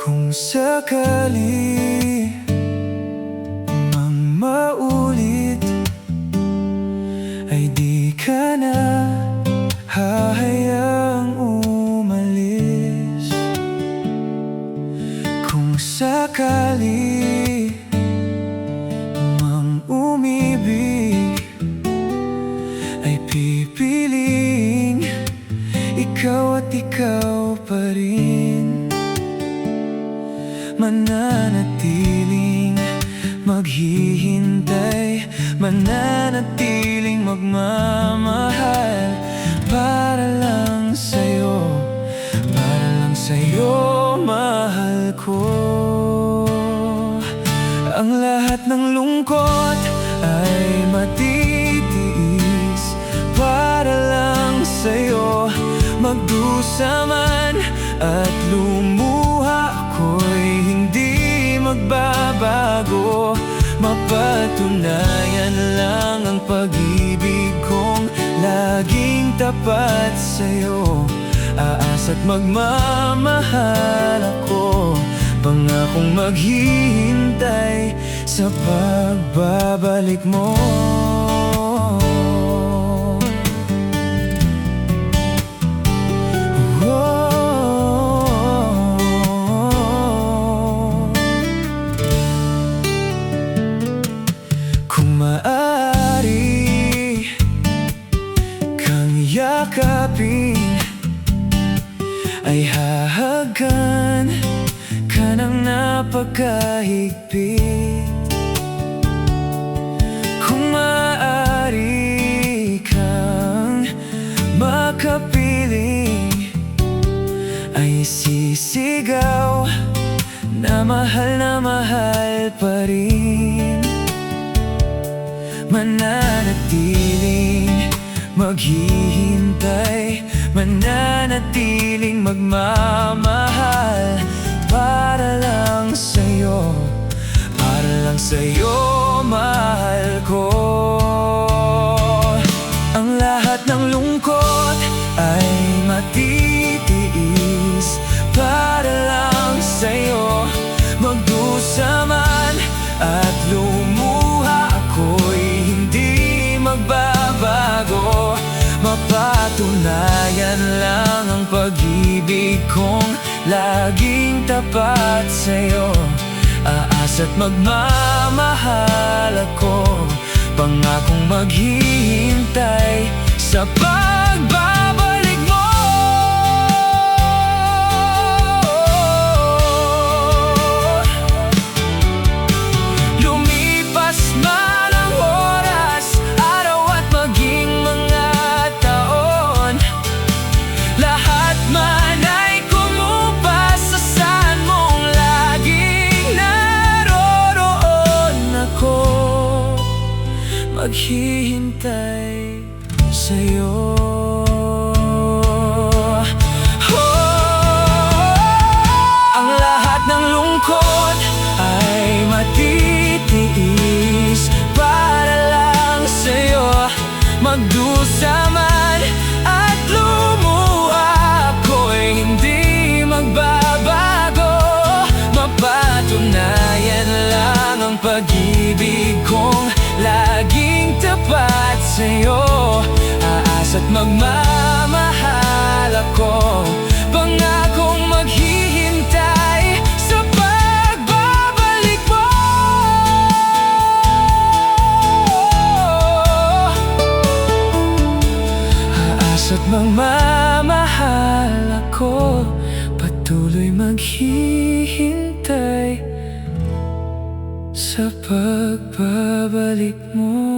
Kung sakali mang maulit, ay di ka na hahayaang umalis. Kung sakali mang umibig, ay pipiliing ikaw at ikaw pa rin. Mananatiling maghihintay, mananatiling magmamahal para lang sa'yo, para lang sa'yo, mahal ko. Ang lahat ng lungkot ay matitiis para lang sa'yo. Magdusa man at lumuha, ako'y hindi magbabago. Mapatunayan lang ang pag-ibig kong laging tapat sa'yo. Aasa't magmamahal ako, pangakong maghihintay sa pagbabalik mo. Kung maaari kang yakapin, ay hahagan ka ng napakahigpit. Kung maaari kang makapiling, ay sisigaw na mahal pa rin. Mananatiling maghihintay, mananatiling magmamahal para lang sa'yo, para lang sa'yo, mahal ko. Ang lahat ng lungkot ay matitiis para lang sa'yo. Magdusa man at lumuha, ako'y hindi magbabago. Mapatunayan lang ang pag-ibig kong laging tapat sa'yo. Aasa't magmamahal ako, pangakong maghihintay sa pagbabalik mo. Lumipas man ang oras, araw at maging mga taon, lahat man ay kumupas sa saan mong laging naroroon. Ako maghihintay sa'yo. Ang lahat ng lungkot ay matitiis para lang sa'yo. Magdusa man at lumuha, ako'y hindi magbabago. Mapatunayan lang ang pag-ibig kong laging tapat sa'yo. Aasa't magmamahal ako, pangakong maghihintay sa pagbabalik mo. Aasa't magmamahal ako, patuloy maghihintay sa pagbabalik mo.